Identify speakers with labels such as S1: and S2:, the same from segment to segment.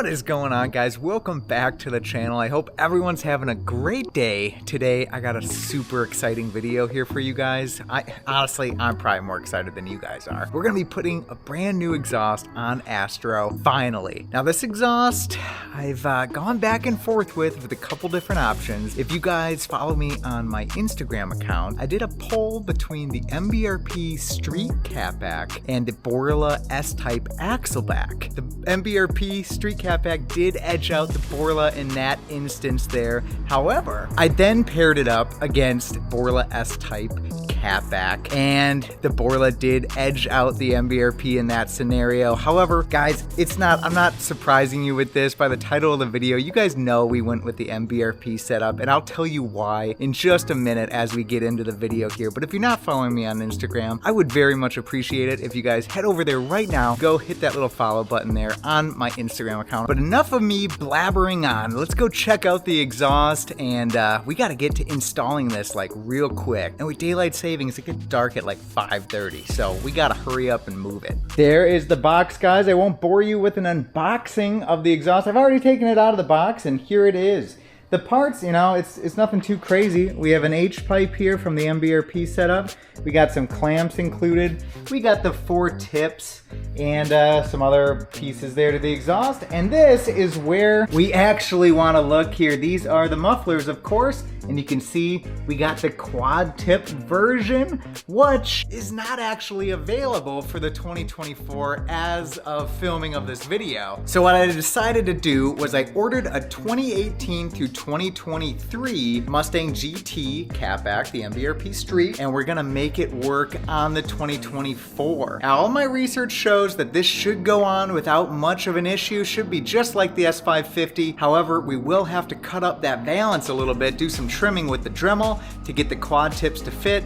S1: What is going on, guys? Welcome back to the channel. I hope everyone's having a great day. Today I got a super exciting video here for you guys. Honestly, I'm probably more excited than you guys are. We're gonna be putting a brand new exhaust on Astro, finally. Now this exhaust, I've gone back and forth with a couple different options. If you guys follow me on my Instagram account, I did a poll between the MBRP Street Catback and the Borla S-Type Axleback. The MBRP Street Catback did edge out the Borla in that instance there. However, I then paired it up against Borla S-Type Catback, and the Borla did edge out the MBRP in that scenario. However, guys, I'm not surprising you with this. By the title of the video, you guys know we went with the MBRP setup, and I'll tell you why in just a minute as we get into the video here. But if you're not following me on Instagram, I would very much appreciate it if you guys head over there right now, go hit that little follow button there on my Instagram account. But enough of me blabbering on. Let's go check out the exhaust, and we got to get to installing this like real quick. And with daylight savings, it gets dark at like 5:30, so we got to hurry up and move it. There is the box, guys. I won't bore you with an unboxing of the exhaust. I've already taken it out of the box, and here it is. The parts, you know, it's nothing too crazy. We have an H-pipe here from the MBRP setup. We got some clamps included. We got the 4 tips and some other pieces there to the exhaust. And this is where we actually want to look here. These are the mufflers, of course. And you can see we got the quad tip version, which is not actually available for the 2024 as of filming of this video. So what I decided to do was I ordered a 2018 through 2023 Mustang GT Catback, the MBRP Street, and we're gonna make it work on the 2024. Now, all my research shows that this should go on without much of an issue, should be just like the S550. However, we will have to cut up that valance a little bit, do some trimming with the Dremel to get the quad tips to fit.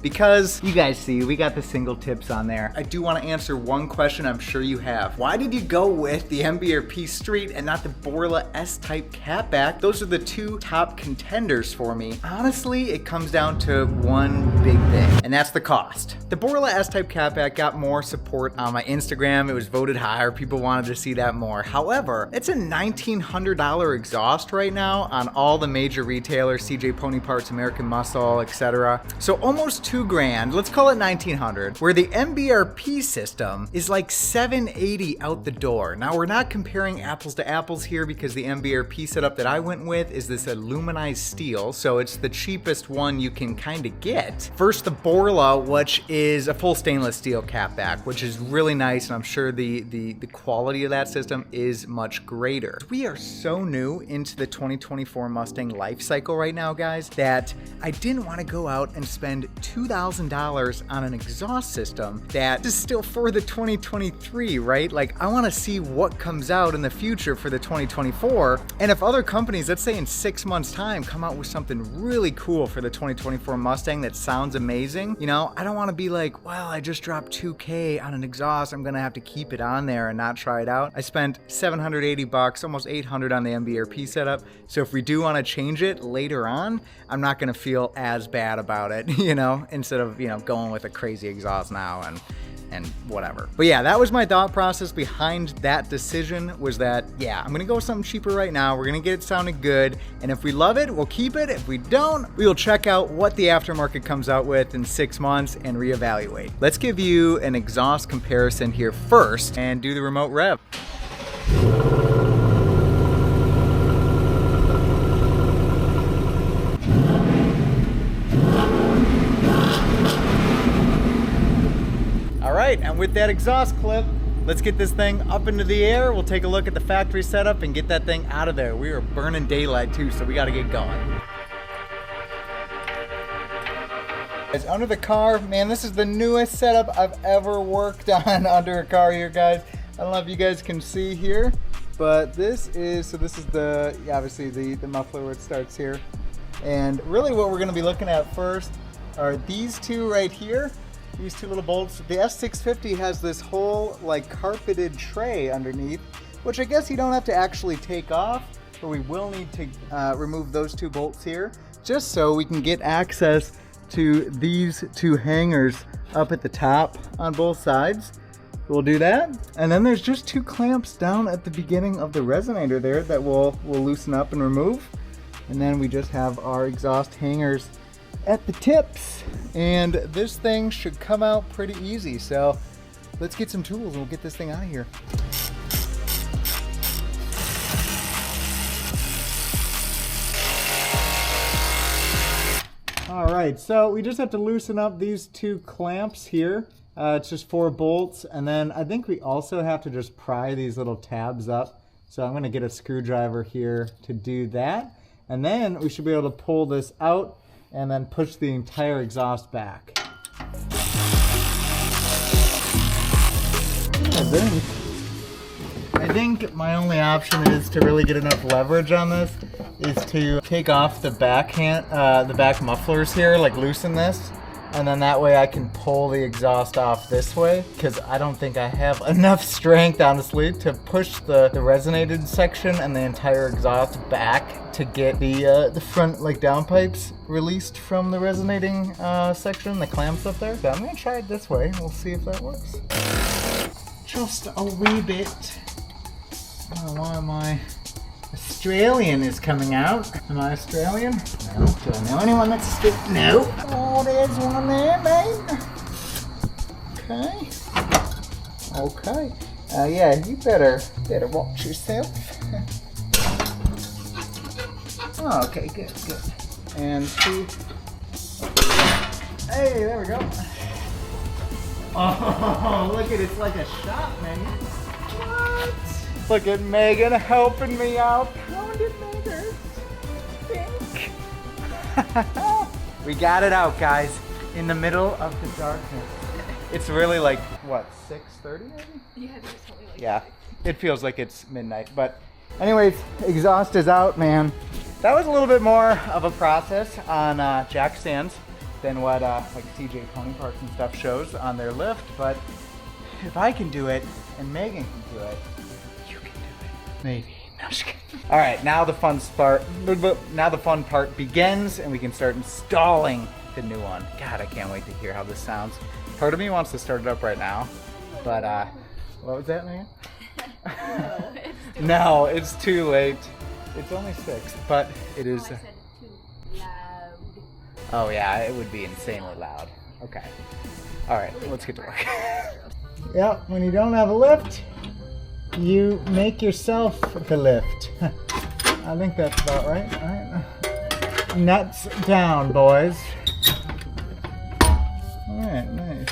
S1: Because you guys see, we got the single tips on there. I do want to answer one question I'm sure you have. Why did you go with the MBRP Street and not the Borla S-Type Catback? Those are the two top contenders for me. Honestly, it comes down to one big thing, and that's the cost. The Borla S-Type Catback got more support on my Instagram. It was voted higher. People wanted to see that more. However, it's a $1,900 exhaust right now on all the major retailers, CJ Pony Parts, American Muscle, etc. So almost $2,000, let's call it $1,900, where the MBRP system is like $780 out the door. Now, we're not comparing apples to apples here because the MBRP setup that I went with is this aluminized steel, so it's the cheapest one you can kind of get. First, the Borla, which is a full stainless steel catback, which is really nice, and I'm sure the quality of that system is much greater. We are so new into the 2024 Mustang life cycle right now, guys, that I didn't want to go out and spend $2,000 on an exhaust system that is still for the 2023, right? Like, I want to see what comes out in the future for the 2024. And if other companies, let's say in 6 months' time, come out with something really cool for the 2024 Mustang that sounds amazing, you know, I don't want to be like, well, I just dropped $2K on an exhaust, I'm gonna have to keep it on there and not try it out. I spent $780, almost $800 on the MBRP setup. So if we do want to change it later on, I'm not gonna feel as bad about it, you know, instead of, you know, going with a crazy exhaust now and whatever. But yeah, that was my thought process behind that decision, was that, yeah, I'm gonna go with something cheaper right now. We're gonna get it sounding good, and if we love it, we'll keep it. If we don't, we will check out what the aftermarket comes out with in 6 months and reevaluate. Let's give you an exhaust comparison here first and do the remote rev. And with that exhaust clip, let's get this thing up into the air. We'll take a look at the factory setup and get that thing out of there. We are burning daylight too, so we got to get going. Guys, under the car, man, this is the newest setup I've ever worked on under a car here, guys. I don't know if you guys can see here, but this is the, obviously the muffler where it starts here. And really what we're going to be looking at first are these two right here. These two little bolts. The S650 has this whole like carpeted tray underneath, which I guess you don't have to actually take off, but we will need to remove those two bolts here, just so we can get access to these two hangers up at the top on both sides. we'll do that. And then there's just 2 clamps down at the beginning of the resonator there that we'll loosen up and remove. And then we just have our exhaust hangers at the tips. And this thing should come out pretty easy. So let's get some tools and we'll get this thing out of here. All right, so we just have to loosen up these 2 clamps here. It's just 4 bolts, and then I think we also have to just pry these little tabs up. So I'm gonna get a screwdriver here to do that. And then we should be able to pull this out and then push the entire exhaust back. I think my only option is to really get enough leverage on this is to take off the back mufflers here, like loosen this, and then that way I can pull the exhaust off this way, because I don't think I have enough strength, honestly, to push the resonated section and the entire exhaust back to get the front like downpipes released from the resonating section, the clamps up there. So I'm gonna try it this way. We'll see if that works. Just a wee bit. I don't know why my Australian is coming out. Am I Australian? No. Do I know anyone that's Australian? No. Oh, there's one there, mate. Okay. Okay. Yeah, you better watch yourself. Oh, okay, good. And 2. Hey, there we go. Oh, look at it. It's like a shot, man. What? Look at Megan helping me out. How did Megan think? We got it out, guys, in the middle of the darkness. It's really like, what, 6:30 maybe?
S2: Yeah, there's something like
S1: yeah, it feels like it's midnight. But anyways, exhaust is out, man. That was a little bit more of a process on jack stands than what like CJ Pony Parks and stuff shows on their lift. But if I can do it and Megan can do it, you can do it. Maybe. No, just kidding. All right, now the fun part begins, and we can start installing the new one. God, I can't wait to hear how this sounds. Part of me wants to start it up right now, but what was that, Megan? No, it's too late. It's only 6, but it is.
S2: I said too loud.
S1: Oh yeah, it would be insanely loud. Okay. All right, let's get to work. Yep, when you don't have a lift, you make yourself the lift. I think that's about right. All right. Nuts down, boys. All right, nice.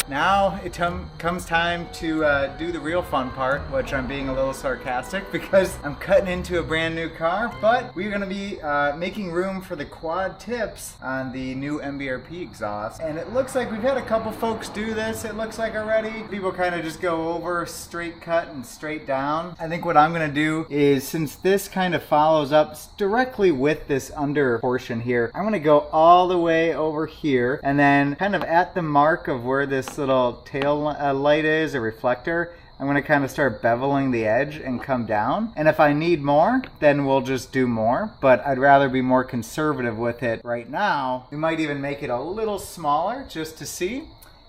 S1: Now it comes time to do the real fun part, which I'm being a little sarcastic because I'm cutting into a brand new car, but we're gonna be making room for the quad tips on the new MBRP exhaust. And it looks like we've had a couple folks do this, it looks like already. People kind of just go over straight cut and straight down. I think what I'm gonna do is, since this kind of follows up directly with this under portion here, I'm gonna go all the way over here, and then kind of at the mark of where this little tail light is, a reflector, I'm going to kind of start beveling the edge and come down. And if I need more, then we'll just do more. But I'd rather be more conservative with it right now. We might even make it a little smaller just to see.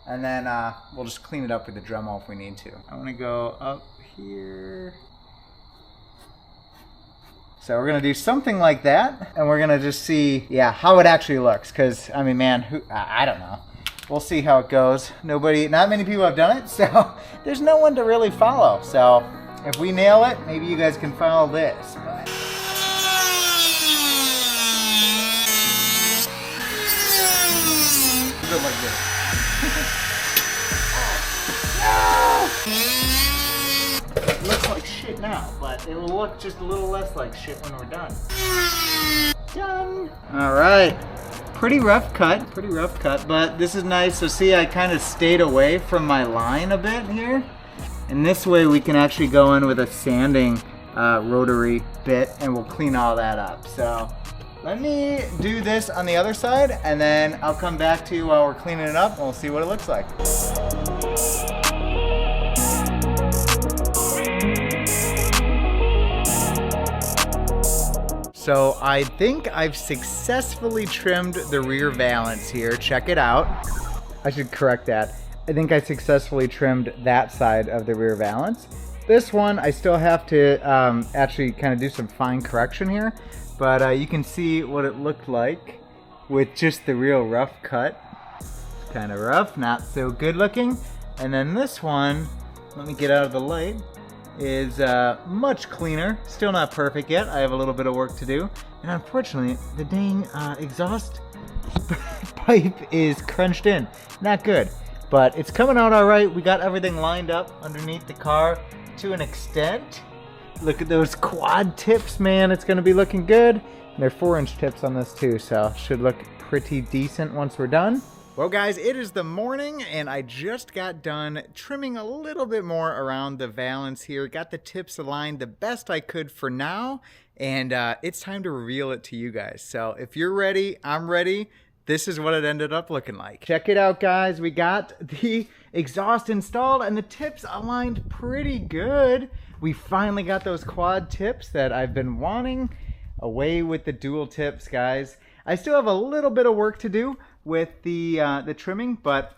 S1: And then we'll just clean it up with the Dremel if we need to. I'm going to go up here. So we're going to do something like that. And we're going to just see, yeah, how it actually looks. Because, I mean, man, I don't know. We'll see how it goes. Not many people have done it, so there's no one to really follow. So if we nail it, maybe you guys can follow this. But good like this. It looks like shit now, but it will look just a little less like shit when we're done. Done. All right. Pretty rough cut, but this is nice. So see, I kind of stayed away from my line a bit here. And this way we can actually go in with a sanding rotary bit and we'll clean all that up. So let me do this on the other side and then I'll come back to you while we're cleaning it up and we'll see what it looks like. So I think I've successfully trimmed the rear valance here. Check it out. I should correct that. I think I successfully trimmed that side of the rear valance. This one, I still have to actually kind of do some fine correction here, but you can see what it looked like with just the real rough cut. Kind of rough, not so good looking. And then this one, let me get out of the light, is much cleaner. Still not perfect yet. I have a little bit of work to do. And unfortunately, the dang exhaust pipe is crunched in. Not good, but it's coming out all right. We got everything lined up underneath the car to an extent. Look at those quad tips, man. It's gonna be looking good. And they're 4-inch tips on this too, so should look pretty decent once we're done. Well guys, it is the morning and I just got done trimming a little bit more around the valance here. Got the tips aligned the best I could for now, and it's time to reveal it to you guys. So if you're ready, I'm ready. This is what it ended up looking like. Check it out, guys. We got the exhaust installed and the tips aligned pretty good. We finally got those quad tips that I've been wanting. Away with the dual tips, guys. I still have a little bit of work to do with the trimming,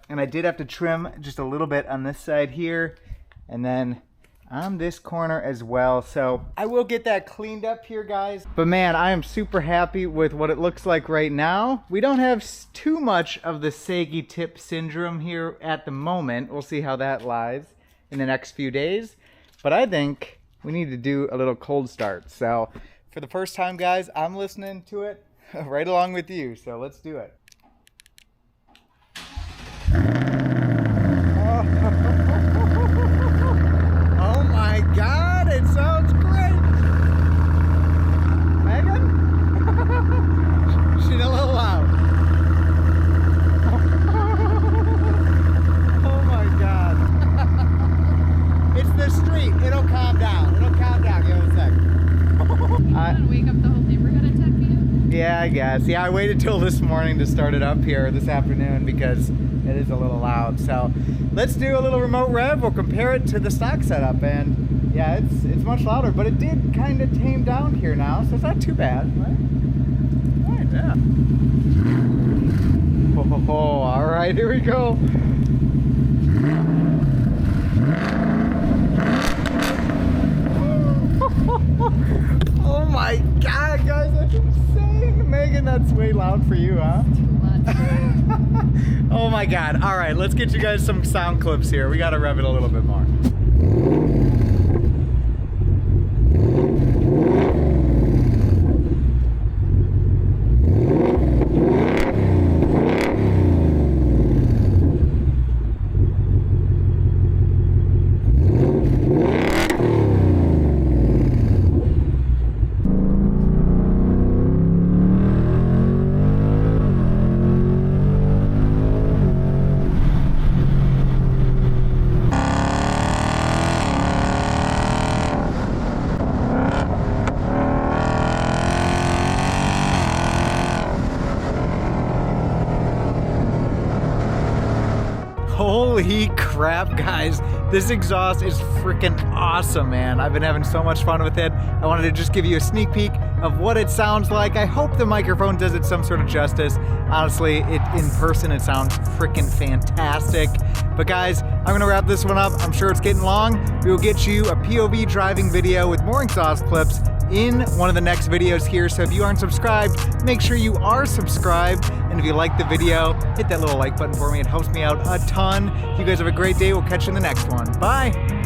S1: and I did have to trim just a little bit on this side here, and then on this corner as well. So I will get that cleaned up here, guys. But man, I am super happy with what it looks like right now. We don't have too much of the saggy tip syndrome here at the moment. We'll see how that lies in the next few days. But I think we need to do a little cold start. So for the first time, guys, I'm listening to it right along with you. So let's do it. Oh my God, it sounds great. Megan? She's a little loud. Oh my God. It's the street. It'll calm down. It'll calm down. Give it a sec.
S2: You want to wake up the whole neighborhood at 10 p.m.?
S1: Yeah, I guess. Yeah, I waited till this morning to start it up here this afternoon because it is a little loud. So let's do a little remote rev. We'll compare it to the stock setup, and yeah, it's much louder, but it did kind of tame down here now, so it's not too bad, right? All right, yeah. Oh, all right, here we go. Oh my God, guys, that's insane. Megan, that's way loud for you, huh?
S2: Too much.
S1: Oh my God. All right, let's get you guys some sound clips here. We got to rev it a little bit more. Holy crap, guys. This exhaust is freaking awesome, man. I've been having so much fun with it. I wanted to just give you a sneak peek of what it sounds like. I hope the microphone does it some sort of justice. Honestly, in person, it sounds freaking fantastic. But guys, I'm gonna wrap this one up. I'm sure it's getting long. We will get you a POV driving video with more exhaust clips in one of the next videos here. So if you aren't subscribed, make sure you are subscribed. And if you like the video, hit that little like button for me. It helps me out a ton. You guys have a great day. We'll catch you in the next one. Bye.